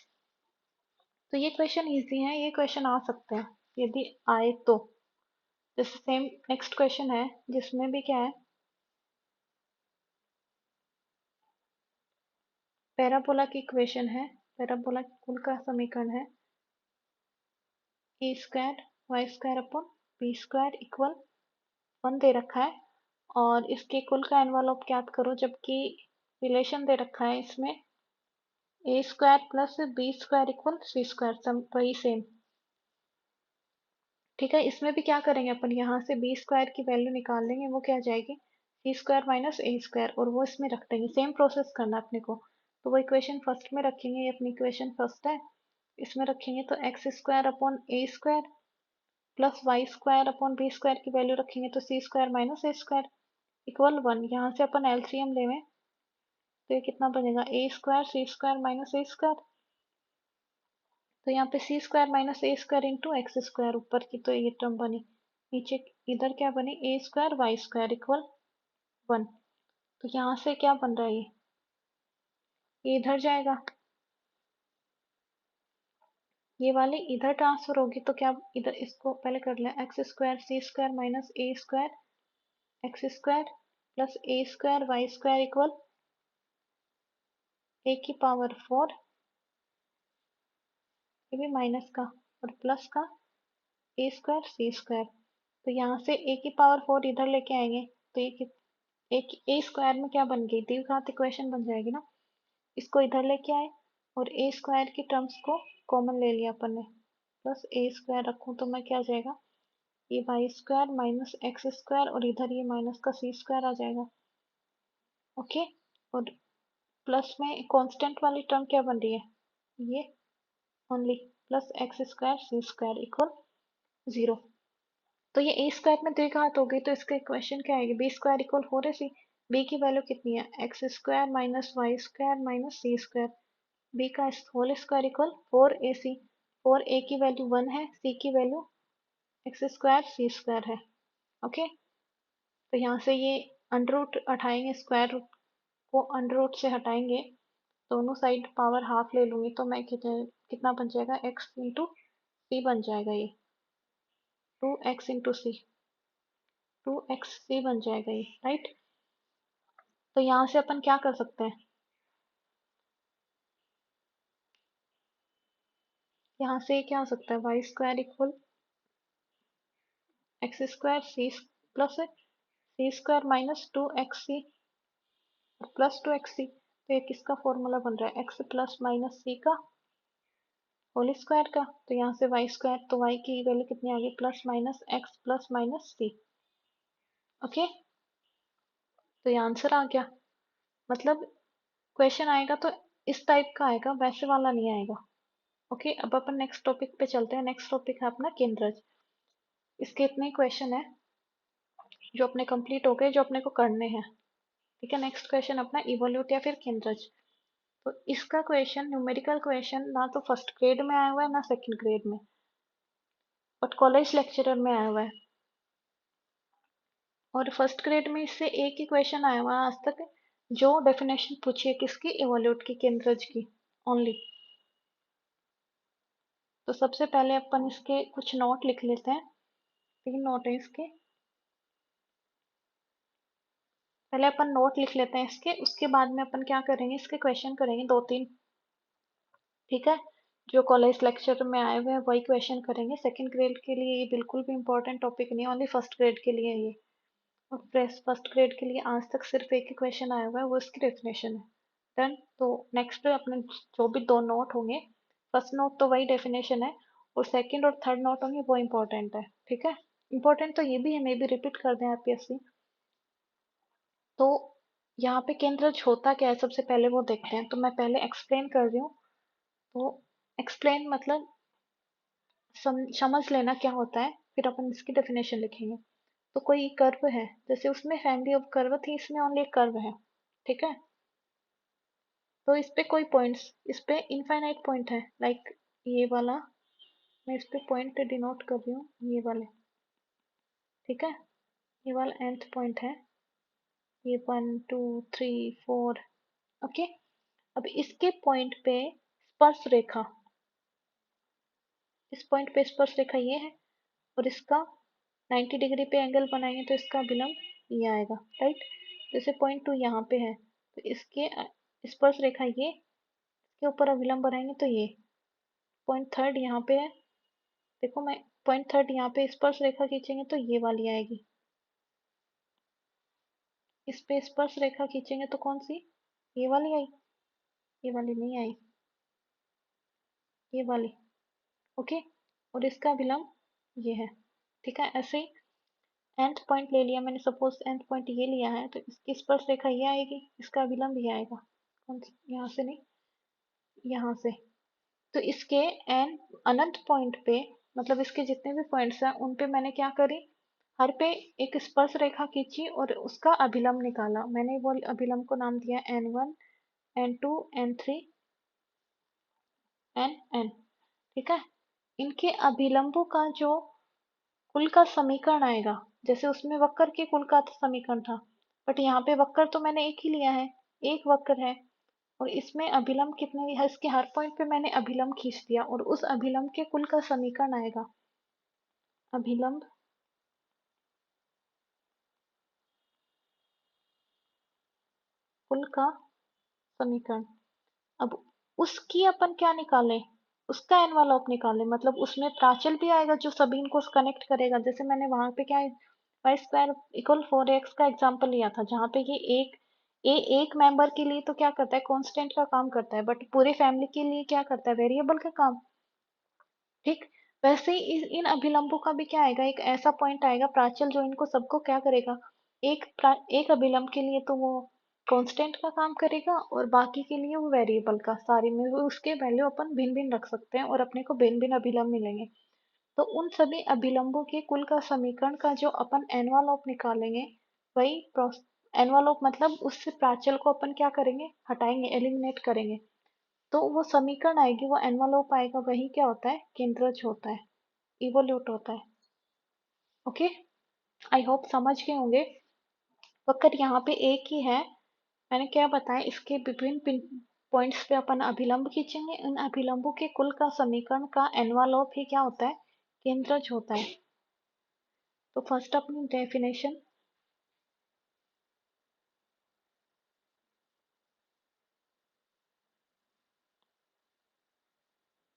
तो ये क्वेश्चन इजी है, ये क्वेश्चन आ सकते हैं यदि आए तो, जैसे सेम नेक्स्ट क्वेश्चन है जिसमें भी क्या है, पैराबोला की इक्वेशन है, पैराबोला कुल का समीकरण है A square Y square upon B square equal one दे रखा है, और इसके कुल का एनवेलप ज्ञात करो, जबकि रिलेशन दे रखा है इसमें A square plus B square equal C square, वही सेम, ठीक है। इसमें भी क्या करेंगे अपन, यहाँ से बी स्क्वायर की वैल्यू निकाल लेंगे, वो क्या आ जाएगी, सी स्क्वायर माइनस ए स्क्वायर, और वो इसमें रख देंगे, सेम प्रोसेस करना है अपने को, तो वो इक्वेशन फर्स्ट में रखेंगे, ये अपनी इक्वेशन फर्स्ट है, इसमें रखेंगे तो X square upon A square plus Y square upon B square की वैल्यू रखेंगे तो C square minus A square equal one, यहाँ से अपन एलसीएम लेंगे तो ये कितना बनेगा, A square C square minus A square, तो यहाँ पे C square minus A square into X square ऊपर की, तो ये टर्म बनी, नीचे इधर क्या बनी, A square Y square equal one, तो यहाँ से क्या बन रहा है, ये इधर जाएगा, ये वाली इधर ट्रांसफर होगी, तो क्या इधर इसको पहले कर लें, x square C square minus A square x square plus A square Y square equal ए की पावर फोर, ये भी माइनस का और प्लस का ए स्क्वायर सी स्क्वायर, तो यहाँ से ए की पावर फोर इधर लेके आएंगे, तो ये एक ए स्क्वायर में क्या बन गई, द्विघात इक्वेशन बन जाएगी ना, इसको इधर लेके आए और ए स्क्वायर की टर्म्स को कॉमन ले लिया अपन ने, प्लस ए स्क्वायर रखूँ तो मैं क्या आ जाएगा, ये y square minus x square और इधर ये माइनस का सी स्क्वायर आ जाएगा, ओके। और प्लस में कांस्टेंट वाली टर्म क्या बन रही है, ये only plus x square C square equal zero, तो ये ए स्क्वायर में द्विघात हो गई, तो इसका इक्वेशन क्या आएगी, B square equal four A C, B की वैल्यू कितनी है, X square minus Y square minus C square, B का whole square equal four A C, four A की वैल्यू वन है, सी की value X square C square है, okay. तो यहाँ से ये अंडर रूट हटाएंगे, स्क्वायर रूट को अंडर रूट से हटाएंगे, दोनों साइड पावर हाफ ले लूंगी, तो मैं कितना बन जाएगा, एक्स इंटू सी बन जाएगा, ये two X into C, two X C बन जाएगा ये, राइट। तो यहाँ से अपन क्या कर सकते हैं, यहाँ से क्या हो सकता है, Y square equal X square C plus C square minus two X C plus two X C, तो ये किसका फॉर्मूला बन रहा है, एक्स प्लस माइनस सी का होल स्क्वायर का, तो यहाँ से वाई स्क्वायर, तो वाई की वैल्यू कितनी आ गई, plus minus X plus minus C, okay. तो ये आंसर आ गया, मतलब क्वेश्चन आएगा तो इस टाइप का आएगा, वैसे वाला नहीं आएगा। ओके, अब अपन नेक्स्ट टॉपिक पे चलते हैं। नेक्स्ट टॉपिक है अपना केंद्रज। इसके इतने क्वेश्चन है जो अपने कंप्लीट हो गए, जो अपने को करने हैं। ठीक है, नेक्स्ट क्वेश्चन अपना इवोल्यूट या फिर केंद्रज। तो इसका क्वेश्चन, न्यूमेरिकल क्वेश्चन, ना तो फर्स्ट ग्रेड में आया हुआ है ना सेकंड ग्रेड में, बट कॉलेज लेक्चरर में आया हुआ है। और फर्स्ट ग्रेड में इससे एक ही क्वेश्चन आया हुआ है आज तक, जो डेफिनेशन पूछी है किसकी, इवोल्यूट की, केंद्रज की ओनली। तो सबसे पहले अपन इसके कुछ नोट लिख लेते हैं। 3 नोट है इसके। पहले अपन नोट लिख लेते हैं इसके, उसके बाद में अपन क्या करेंगे, इसके क्वेश्चन करेंगे 2-3। ठीक है, जो कॉलेज लेक्चर में आए हुए हैं वही क्वेश्चन करेंगे। सेकंड ग्रेड के लिए ये बिल्कुल भी इंपॉर्टेंट टॉपिक नहीं, ओनली फर्स्ट ग्रेड के लिए है ये। और फर्स्ट ग्रेड के लिए आज तक सिर्फ एक ही क्वेश्चन आया हुआ है, वो इसकी डेफिनेशन है। डन। तो नेक्स्ट अपने जो भी 2 नोट होंगे, फर्स्ट नोट तो वही डेफिनेशन है, और सेकंड और थर्ड नोट होंगे वो इंपॉर्टेंट है। ठीक है, इंपॉर्टेंट तो ये भी है, मे बी रिपीट कर दें आईपीएससी। तो यहाँ पे केंद्रज होता क्या है, सबसे पहले वो देखते हैं। तो मैं पहले एक्सप्लेन कर रही हूँ। तो एक्सप्लेन मतलब समझ लेना क्या होता है, फिर अपन इसकी डेफिनेशन लिखेंगे। तो कोई कर्व है, जैसे उसमें फैमिली ऑफ कर्व थी, इसमें ओनली एक कर्व है। ठीक है, तो इस पे कोई पॉइंट्स, इस पे इनफाइनाइट पॉइंट है, लाइक ये वाला। मैं इस पे पॉइंट डिनोट कर रही हूँ, ये वाले। ठीक है, ये वाला nth पॉइंट है, ये 1 2 3 4। ओके, अब इसके पॉइंट पे स्पर्श रेखा, इस पॉइंट पे स्पर्श रेखा ये है, और इसका 90 डिग्री पे एंगल बनाएंगे तो इसका विलंब ये आएगा। राइट, जैसे पॉइंट 2 यहाँ पे है, तो इसके स्पर्श रेखा ये, इसके ऊपर अभिलंब बनाएंगे तो ये। पॉइंट थर्ड यहाँ पे है, देखो मैं पॉइंट थर्ड यहाँ पे स्पर्श रेखा खींचेंगे तो ये वाली आएगी। इस पे स्पर्श रेखा खींचेंगे तो कौन सी, ये वाली आई, ये वाली नहीं आई, ये वाली। ओके, और इसका विलंब ये है। ठीक है, ऐसे ही nth पॉइंट ले लिया मैंने, सपोज nth पॉइंट ये लिया है, तो इसकी स्पर्श रेखा ये आएगी, इसका विलंब ये आएगा। कौन सी, यहाँ से नहीं, यहाँ से। तो इसके n अनंत पॉइंट पे, मतलब इसके जितने भी पॉइंट्स हैं उन पे मैंने क्या करी, हर पे एक स्पर्श रेखा खींची और उसका अभिलंब निकाला। मैंने वो अभिलंब को नाम दिया n1 n2 n3 n। ठीक है, इनके अभिलंबों का जो कुल का समीकरण आएगा, जैसे उसमें वक्र के कुल का समीकरण था, बट यहाँ पे वक्र तो मैंने एक ही लिया है, एक वक्र है, और इसमें अभिलंब कितने है, इसके हर पॉइंट पे मैंने अभिलंब खींच दिया, और उस अभिलंब के कुल का समीकरण आएगा, अभिलंब कुल का समीकरण। अब उसकी अपन क्या निकालें, उसका एनवलप निकालें, मतलब उसमें प्राचल भी आएगा जो सभी इनको कनेक्ट करेगा। जैसे मैंने वहां पे क्या, वाई स्क्वायर इक्वल 4x का एग्जाम्पल लिया था, जहाँ पे ये एक मेंबर के लिए तो क्या करता है, कांस्टेंट का काम करता है, बट पूरे फैमिली के लिए क्या करता है, वेरिएबल का काम। ठीक, वैसे ही इन अभिलंबों का भी क्या आएगा, एक ऐसा पॉइंट आएगा प्राचल जो इनको सबको क्या करेगा, एक अभिलंब के लिए तो वो कांस्टेंट का काम करेगा, और बाकी के लिए वो वेरिएबल का, सारे में वो उसके वैल्यू अपन भिन्न भिन्न रख सकते हैं और अपने को भिन्न भिन्न अभिलंब मिलेंगे। तो उन सभी अभिलंबों के कुल का समीकरण का जो अपन एनवालोप निकालेंगे, वही एनवालोप मतलब उससे प्राचल को अपन क्या करेंगे, हटाएंगे, एलिमिनेट करेंगे, तो वो समीकरण आएगी, वो एनवलप आएगा, वही क्या होता है, केंद्रज होता है, इवोल्यूट होता है। ओके, आई होप समझ गए होंगे। वक्र यहाँ पे एक ही है, मैंने क्या बताया, इसके विभिन्न पॉइंट्स पे अपन अभिलंब खींचेंगे, इन अभिलंबों के कुल का समीकरण का एनवलप ही क्या होता है, केंद्रज होता है। तो फर्स्ट अपनी डेफिनेशन,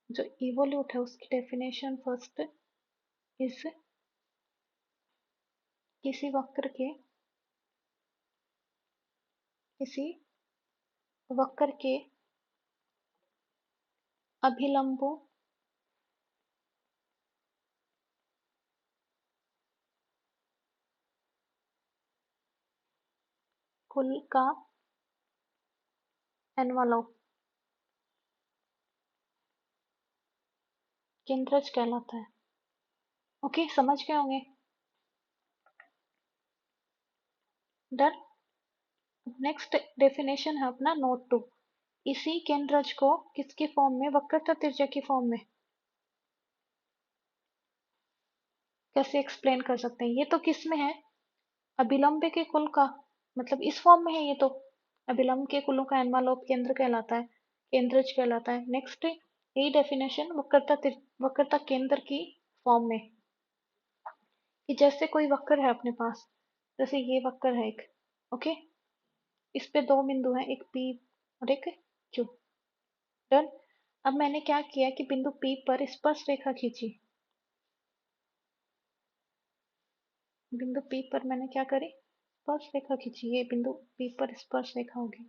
जो इवोल्यूट है उसकी डेफिनेशन फर्स्ट इस किसी वक्र के, किसी वक्र के अभिलंबों कुल का एनवलप, केंद्रज कहलाता है। ओके, समझ गए होंगे। डन। नेक्स्ट डेफिनेशन है अपना नोट 2। इसी केंद्रज को किसकी फॉर्म में, वक्रता त्रिज्या की फॉर्म में कैसे एक्सप्लेन कर सकते हैं? ये तो किस में है, अभिलंब के कुल का, मतलब इस फॉर्म में है ये तो। अभिलंब के कुलों का एनवालोप केंद्र कहलाता है, केंद्रज कहलाता है। नेक्स्ट यही डेफिनेशन वक्रता केंद्र की फॉर्म में, कि जैसे कोई वक्र है अपने पास, जैसे ये वक्र है एक, ओके, इस पे दो बिंदु हैं, एक P और एक Q। डन। अब मैंने क्या किया कि बिंदु P पर स्पर्श रेखा खींची, बिंदु P पर मैंने क्या करी, स्पर्श रेखा खींची। ये बिंदु P पर स्पर्श रेखा होगी,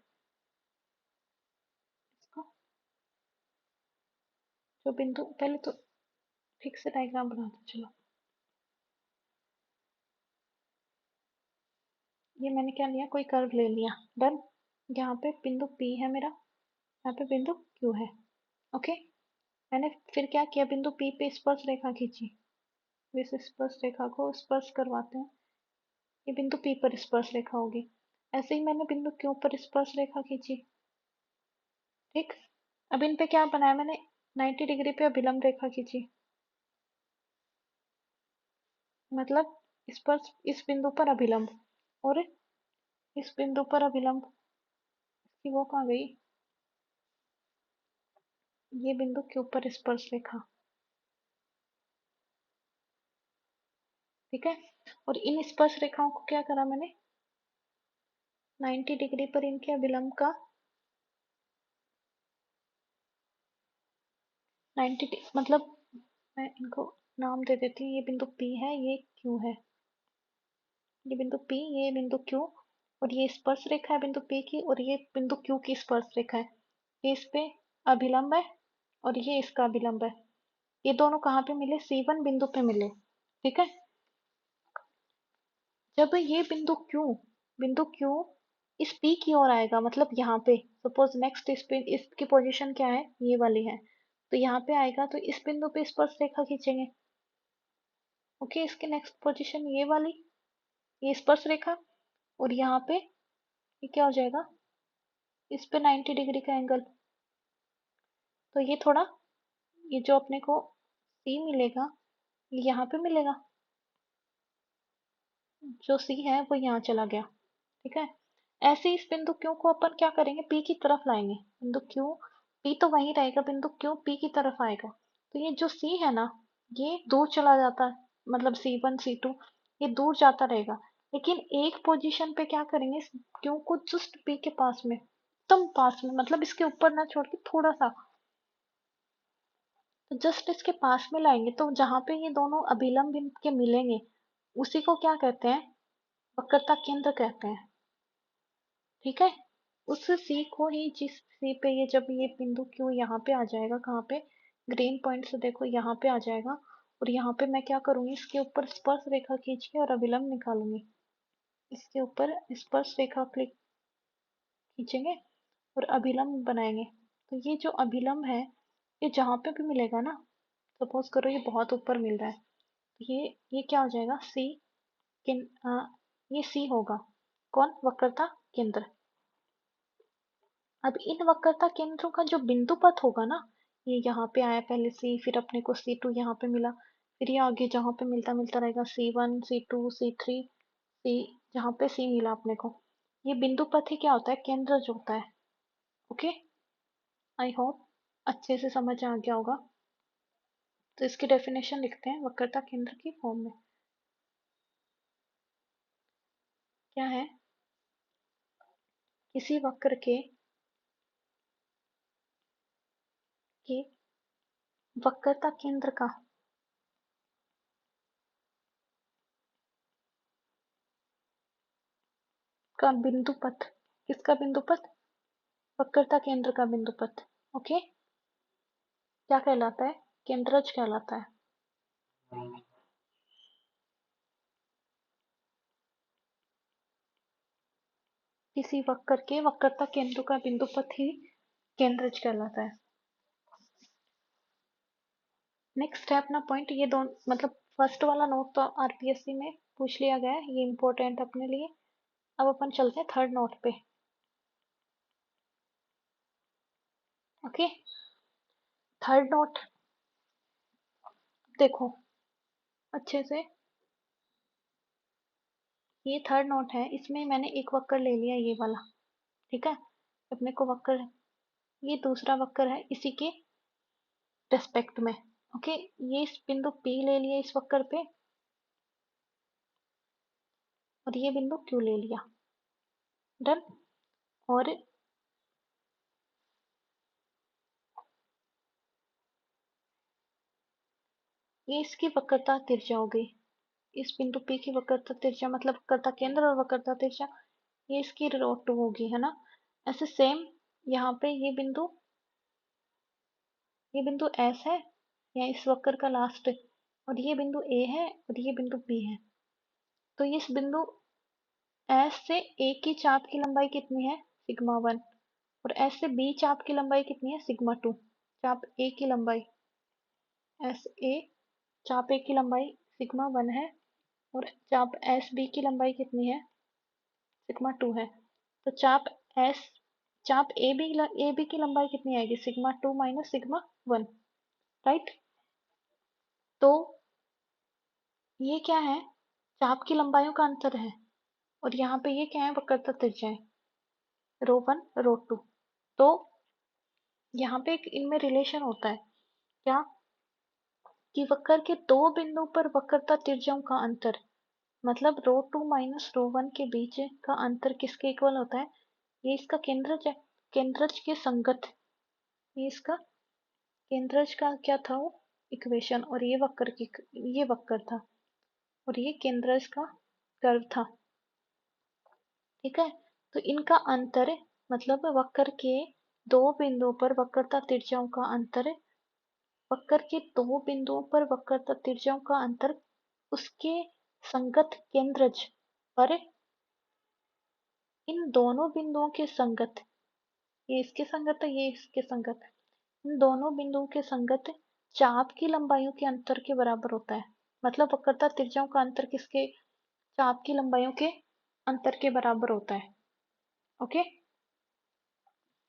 इसको जो बिंदु, पहले तो ठीक से डायग्राम बना दो। चलो, ये मैंने क्या लिया, कोई कर्व ले लिया। डन। यहाँ पे बिंदु P है मेरा, यहाँ पे बिंदु Q है। ओके, मैंने फिर क्या किया, बिंदु P पे स्पर्श रेखा खींची। इस स्पर्श रेखा को स्पर्श करवाते हैं, ये बिंदु P पर स्पर्श रेखा होगी। ऐसे ही मैंने बिंदु Q पर स्पर्श रेखा खींची। ठीक, अब इन पे क्या बनाया मैंने, 90 डिग्री पे अभिलंब रेखा खींची, मतलब स्पर्श इस बिंदु पर अभिलंब, और इस बिंदु पर अभिलंब, कि वो कहाँ गई, ये बिंदु Q पर स्पर्श रेखा। ठीक है, और इन स्पर्श रेखाओं को क्या करा मैंने, 90 डिग्री पर इनके अभिलंब का 90 मतलब, मैं इनको नाम दे देती हूँ, ये बिंदु P है, ये Q है, ये बिंदु P, ये बिंदु Q, और ये स्पर्श रेखा है बिंदु P की, और ये बिंदु Q की स्पर्श रेखा है। ये इस पे अभिलंब है और ये इसका अभिलंब है। ये दोनों कहाँ पे मिले, C1 बिंदु पे मिले। ठीक है, जब ये बिंदु Q इस P की ओर आएगा, मतलब यहाँ पे सपोज नेक्स्ट इस पे, इसकी पोजीशन क्या है, ये वाली है, तो यहाँ पे आएगा तो इस बिंदु पे स्पर्श रेखा खींचेंगे। ओके, इसकी नेक्स्ट पोजीशन ये वाली, ये स्पर्श रेखा, और यहाँ पे ये क्या हो जाएगा, इस पे 90 डिग्री का एंगल। तो ये थोड़ा, ये जो अपने को C मिलेगा, ये यहाँ पे मिलेगा, जो C है वो यहाँ चला गया। ठीक है, ऐसे ही इस बिंदु Q को अपन क्या करेंगे, P की तरफ लाएंगे। बिंदु Q, P तो वहीं रहेगा, बिंदु Q P की तरफ आएगा, तो ये जो C है ना, ये दूर चला जाता है, मतलब C1 C2 ये दूर जाता रहेगा। लेकिन एक पोजीशन पे क्या करेंगे, Q को जस्ट P के पास में, एकदम पास में, मतलब इसके ऊपर ना छोड़ के थोड़ा सा, तो जस्ट इसके पास में लाएंगे, तो जहां पे ये दोनों अभिलंब इनके मिलेंगे, उसी को क्या कहते हैं, वक्रता केंद्र कहते हैं। ठीक है, उस सी को ही, जिस सी पे ये, जब ये बिंदु क्यू यहाँ पे आ जाएगा, कहाँ पे, ग्रीन पॉइंट से देखो यहाँ पे आ जाएगा, और यहाँ पे मैं क्या करूंगी, इसके ऊपर स्पर्श रेखा खींच के और अभिलंब निकालूंगी। इसके ऊपर स्पर्श रेखा क्लिक खींचेंगे और अभिलंब बनाएंगे। तो ये जो अभिलंब है, ये जहाँ पे भी मिलेगा ना, सपोज करो ये बहुत ऊपर मिल रहा है, तो ये क्या हो जाएगा, सी, किन ये सी होगा, कौन, वक्रता केंद्र। अब इन वक्रता केंद्रों का जो बिंदु पथ होगा ना, ये यहाँ पे आया पहले सी, फिर अपने को C2 यहाँ पे मिला, फिर ये आगे जहाँ पे मिलता मिलता रहेगा C1 C2 C3 C, जहाँ पे C मिला अपने को, ये बिंदु पथ ही क्या होता है, केंद्र जो होता है। ओके, आई होप अच्छे से समझ आ गया होगा। तो इसकी डेफिनेशन लिखते हैं वक्रता केंद्र की फॉर्म में। क्या है, किसी वक्र के वक्रता केंद्र का बिंदु पथ, किसका बिंदु पथ, वक्रता केंद्र का बिंदु पथ। ओके, क्या कहलाता है, केंद्रज कहलाता है। किसी वक्र के वक्रता केंद्र का बिंदु पथ ही केंद्रज कहलाता है। नेक्स्ट है अपना पॉइंट, ये दोनों मतलब फर्स्ट वाला नोट तो आरपीएससी में पूछ लिया गया है, ये इम्पोर्टेंट अपने लिए। अब अपन चलते हैं थर्ड नोट पे। ओके, थर्ड नोट देखो अच्छे से, ये थर्ड नोट है, इसमें मैंने एक वक्र ले लिया ये वाला, ठीक है, अपने को वक्र, ये दूसरा वक्र है इसी के रेस्पेक्ट में। ओके, ये इस बिंदु P ले लिया इस वक्र पे, और ये बिंदु Q ले लिया, डन। और ये इसकी वक्रता तिरछा हो गई, इस बिंदु P की वक्रता तिरछा मतलब वक्रता केंद्र और वक्रता तिरछा, ये इसकी रूट 2 होगी, है ना। ऐसे सेम यहाँ पे ये बिंदु S है, या इस वक्र का लास्ट, और ये बिंदु A है और ये बिंदु B है। तो इस बिंदु S से A की चाप की लंबाई कितनी है, सिग्मा 1, और S से B चाप की लंबाई कितनी है, सिग्मा 2। चाप A की लंबाई एस ए, चाप ए की लंबाई सिग्मा 1 है, और चाप एस बी की लंबाई कितनी है, सिग्मा 2 है। तो एस चाप ए बी की लंबाई कितनी आएगी, सिग्मा 2 माइनस सिग्मा 1, राइट। तो ये क्या है, चाप की लंबाइयों का अंतर है, और यहाँ पे ये क्या है, वक्रता त्रिज्या है, रो 1 रो 2। तो यहाँ पे एक इनमें रिलेशन होता है क्या, कि वक्र के दो बिंदु पर वक्रता त्रिज्याओं का अंतर, मतलब रो 2 माइनस रो 1 के बीच का अंतर किसके इक्वल होता है, ये इसका केंद्रज है, केंद्रज के संगत, ये इसका केंद्रज का क्या था वो इक्वेशन, और ये वक्र की, ये वक्र था, और ये केंद्रज का कर्व था, ठीक है। तो इनका अंतर मतलब वक्र के दो बिंदुओं पर वक्रता त्रिज्याओं का अंतर, वक्र के दो बिंदुओं पर वक्रता त्रिज्याओं का अंतर उसके संगत केंद्रज पर, इन दोनों बिंदुओं के संगत, ये इसके संगत है ये इसके संगत, इन दोनों बिंदुओं के संगत चाप की लंबाइयों के अंतर के बराबर होता है। मतलब वक्रता त्रिज्याओं का अंतर किसके, चाप की लंबाइयों के अंतर के बराबर होता है। ओके,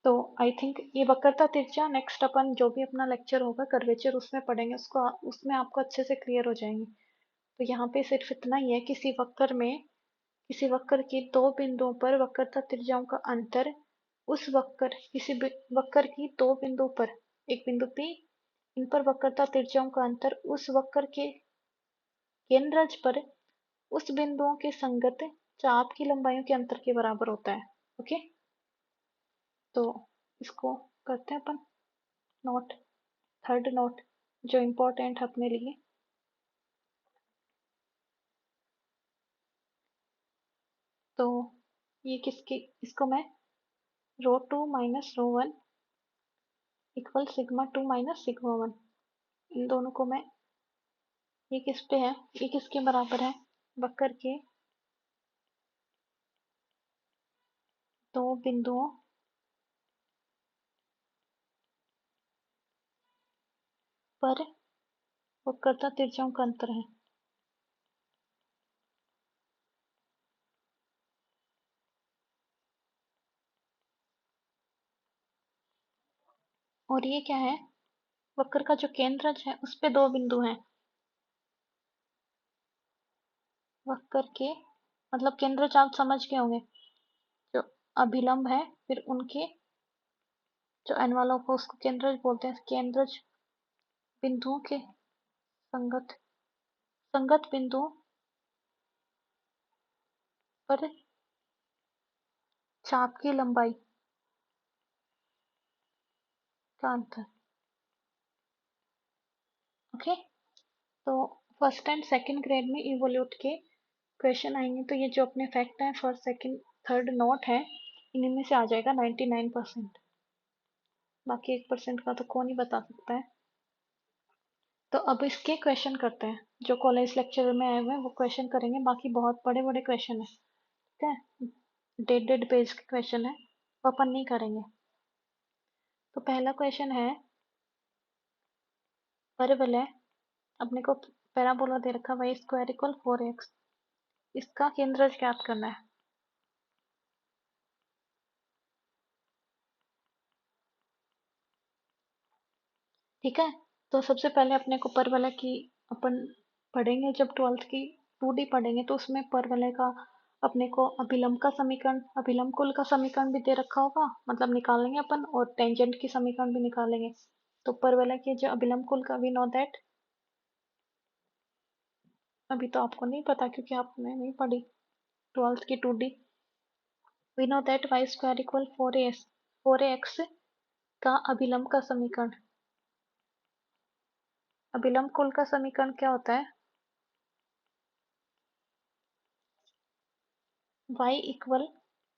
तो आई थिंक ये वक्रता त्रिज्या नेक्स्ट अपन जो भी अपना लेक्चर होगा कर्वेचर उसमें पढ़ेंगे, उसको उसमें आपको अच्छे से क्लियर हो जाएंगे। तो यहाँ पे सिर्फ इतना ही है, किसी वक्र की दो बिंदुओं पर वक्रता त्रिज्याओं का अंतर, उस वक्र वक्र की दो बिंदु पर, एक बिंदु P, इन पर वक्रता त्रिज्याओं का अंतर उस वक्र के केंद्रज पर उस बिंदुओं के संगत चाप की लंबाइयों के अंतर के बराबर होता है। ओके, तो इसको करते हैं अपन नोट, थर्ड नोट जो इम्पोर्टेंट है अपने लिए। तो ये किसके, इसको मैं रो 2 minus rho 1 equal sigma 2 minus sigma 1, इन दोनों को मैं, ये किस पे है, ये किसके बराबर है, वक्र के दो बिंदुओं पर वक्रता त्रिज्याओं का अंतर है। और ये क्या है, वक्र का जो केंद्रज है उस पे दो बिंदु हैं, वक्र के मतलब केंद्रज आप समझ गए होंगे, जो अभिलंब है फिर उनके जो एनवलप हो उसको केंद्रज बोलते हैं, केंद्रज बिंदुओं के संगत संगत बिंदुओं पर चाप की लंबाई का अंतर। ओके, तो फर्स्ट एंड सेकंड ग्रेड में इवोल्यूट के क्वेश्चन आएंगे, तो ये जो अपने फैक्ट है फर्स्ट सेकंड थर्ड नोट है, इनमें से आ जाएगा 99%, बाकी 1% का तो कौन ही बता सकता है। तो अब इसके क्वेश्चन करते हैं, जो कॉलेज लेक्चर में आए हुए हैं वो क्वेश्चन करेंगे, बाकी बहुत बड़े बड़े क्वेश्चन है, ठीक है, 1.5 पेज के क्वेश्चन है, वो अपन नहीं करेंगे। तो पहला क्वेश्चन है, परवलय अपने को पैराबोला दे रखा वाई स्क्वायर इक्वल 4x, इसका केंद्रज ज्ञात करना है। ठीक है, तो सबसे पहले अपने को परवलय की अपन पढ़ेंगे जब 12th की 2D पढ़ेंगे तो उसमें परवलय का अपने को अभिलंब का समीकरण, अभिलंब कुल का समीकरण भी दे रखा होगा, मतलब निकालेंगे अपन, और टेंजेंट की समीकरण भी निकालेंगे। तो परवलय के जो अभिलंब कुल का वी नो दैट, अभी तो आपको नहीं पता क्योंकि आपने नहीं पढ़ी 12th की 2D। We know that y square equal 4x का अभिलंब का समीकरण, अभिलंब कुल का समीकरण क्या होता है, y equal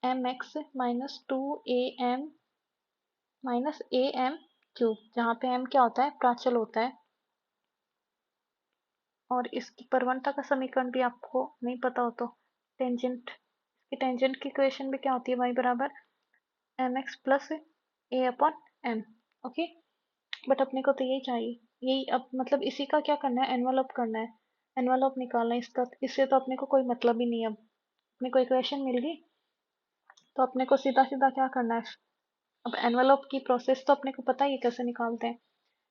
mx minus 2am minus am cube, जहाँ पे m क्या होता है, प्राचल होता है। और इसकी परवलता का समीकरण भी आपको नहीं पता हो तो टेंजेंट, इसकी टेंजेंट की इक्वेशन भी क्या होती है, y बराबर mx plus a upon m। Okay, but अपने को तो यही चाहिए, यही अब मतलब इसी का क्या करना है, एनवलप करना है, एनवलप निकालना है इसका, इससे तो अपने को कोई मतलब ही नहीं है। अब अपने को इक्वेशन मिल गई तो अपने को सीधा सीधा क्या करना है, अब एनवलप की प्रोसेस तो अपने को पता ही है कैसे निकालते हैं,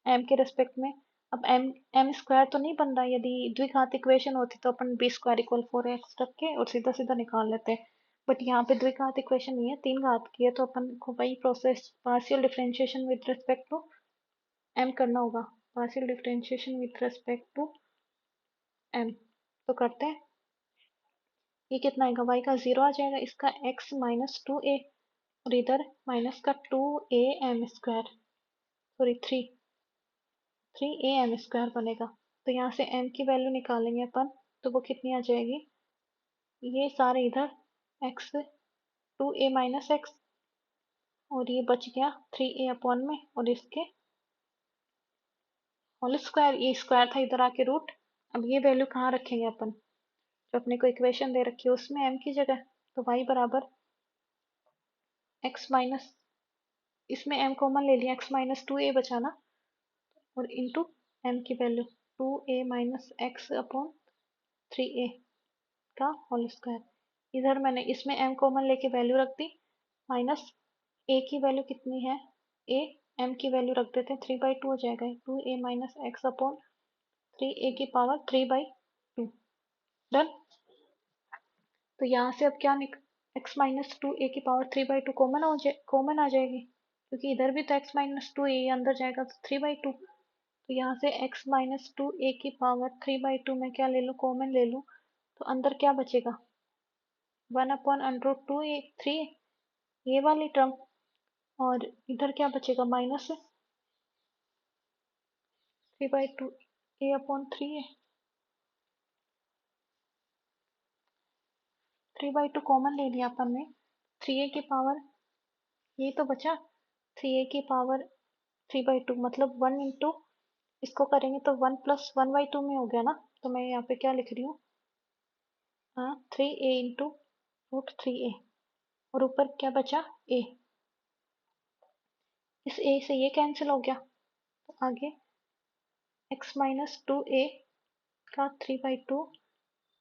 एम के रेस्पेक्ट में। अब एम एम स्क्वायर तो नहीं बन रहा, यदि द्विघात इक्वेशन होती तो अपन बी स्क्वायर इक्वल 4x रख के और सीधा सीधा निकाल लेते, बट यहाँ पे द्विघात इक्वेशन नहीं है, तीन घात की है, तो अपन को वही process partial differentiation with respect to m करना होगा, partial differentiation with respect to m. तो करते हैं, ये कितना आएगा, y का 0 आ जाएगा, इसका x माइनस 2a, और इधर माइनस का 2am square, sorry 3am square बनेगा। तो यहाँ से m की वैल्यू निकालेंगे अपन, तो वो कितनी आ जाएगी, ये सारे इधर x 2a माइनस एक्स, और ये बच गया 3a अपॉन में, और इसके होल स्क्वायर, ये स्क्वायर था इधर आके रूट। अब ये वैल्यू कहाँ रखेंगे अपन, जो अपने को इक्वेशन दे रखी है उसमें m की जगह, तो y बराबर x माइनस, इसमें m कॉमन ले लिया, x माइनस 2a बचा ना, और इंटू m की value 2a minus x upon 3a का होल स्क्वायर। इधर मैंने इसमें m कॉमन लेके वैल्यू रख दी, माइनस a की वैल्यू कितनी है, a, m की वैल्यू रख देते हैं, 3/2 हो जाएगा, 2a minus x upon 3a की पावर 3/2। डन। तो यहाँ से अब क्या x माइनस 2a की पावर 3/2 कॉमन आ जाएगी, क्योंकि इधर भी तो x माइनस 2a अंदर जाएगा तो 3/2। तो यहाँ से x माइनस 2a की पावर 3/2 में क्या ले लूँ, कॉमन ले लूँ, तो अंदर क्या बचेगा, 1 अपॉन अंडर 2a 3, ये वाली टर्म, और इधर क्या बचेगा, minus 3/2 a upon 3a, 3/2 common ले लिया अपन ने, 3a की पावर, ये तो बचा 3a की पावर 3/2, मतलब 1 इंटू, इसको करेंगे तो 1 प्लस 1/2 में हो गया ना, तो मैं यहाँ पे क्या लिख रही हूँ, हाँ 3a इंटू रूट 3a, और ऊपर क्या बचा a, इस a से ये कैंसिल हो गया, तो आगे x माइनस 2a का 3/2,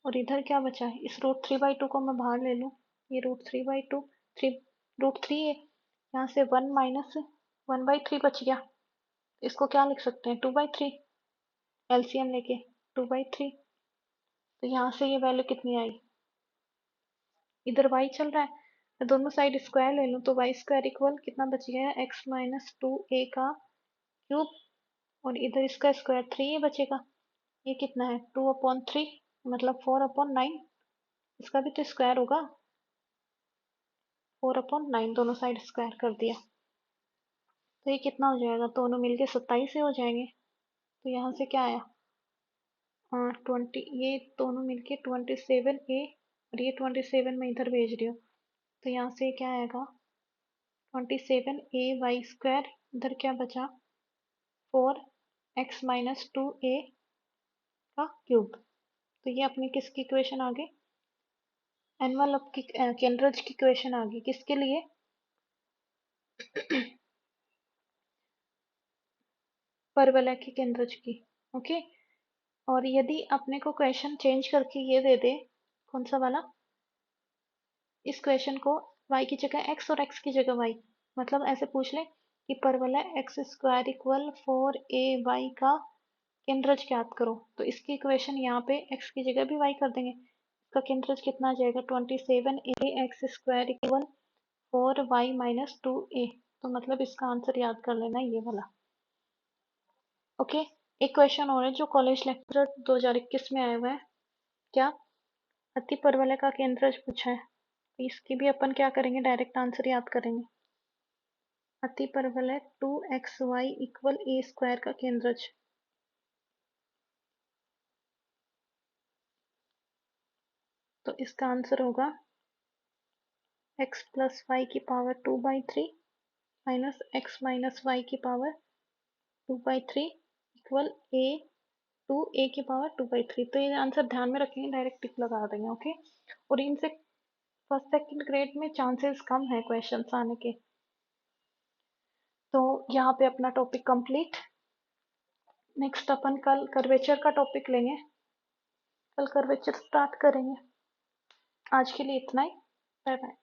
और इधर क्या बचा है, इस रूट 3/2 को मैं बाहर ले लूँ, ये रूट 3/2, 3 रूट 3 है, यहाँ से 1 माइनस 1/3 बच गया, इसको क्या लिख सकते हैं, 2/3, एलसीएम लेके 2/3। तो यहाँ से ये वैल्यू कितनी आई, इधर y चल रहा है, मैं दोनों साइड स्क्वायर ले लूँ, तो वाई स्क्वायर इक्वल कितना बच गया, x माइनस 2a का क्यूब, और इधर इसका स्क्वायर 3a बचेगा, ये कितना है 2/3, मतलब 4/9, इसका भी तो स्क्वायर होगा, 4/9, दोनों साइड स्क्वायर कर दिया, तो ये कितना हो जाएगा, दोनों मिलके 27 से हो जाएंगे। तो यहाँ से क्या आया, 20, ये दोनों मिलके 27a, और ये 27 में इधर भेज रही हूँ, तो यहाँ से क्या आएगा, 27a स्क्वायर, इधर क्या बचा 4x माइनस 2a का क्यूब। तो ये अपनी किसकी इक्वेशन आ गई, एनवलप की, केंद्रज की इक्वेशन आ गई, किसके लिए परवलय की केंद्रज की। ओके, और यदि अपने को क्वेश्चन चेंज करके ये दे दे, कौन सा वाला, इस क्वेश्चन को y की जगह x और x की जगह y, मतलब ऐसे पूछ ले कि परवलय एक्स स्क्वायर इक्वल 4ay का केंद्रज ज्ञात करो, तो इसकी इक्वेशन यहाँ पे x की जगह भी y कर देंगे। इसका केंद्रज कितना आ जाएगा, 27a x square equal 4y minus 2a। तो मतलब इसका आंसर याद कर लेना ये वाला। ओके, एक क्वेश्चन और है जो कॉलेज लेक्चर 2021 में आया हुआ है। क्या, अति परवलय का केंद्रज पूछा है, इसकी भी अपन क्या करेंगे, डायरेक्ट आंसर याद करेंगे। अति परवलय 2xy इक्वल a स्क्वायर का केंद्रज, तो इसका आंसर होगा x प्लस वाई की power 2/3 minus x minus y की पावर 2/3 इक्वल a 2a की पावर 2/3। तो ये आंसर ध्यान में रखेंगे, डायरेक्ट टिक लगा देंगे। ओके, और इनसे फर्स्ट सेकंड ग्रेड में चांसेस कम है क्वेश्चंस आने के। तो यहाँ पे अपना टॉपिक कंप्लीट। नेक्स्ट अपन कल कर्वेचर का टॉपिक लेंगे, कल कर्वेचर स्टार्ट करेंगे। आज के लिए इतना ही, बाय बाय।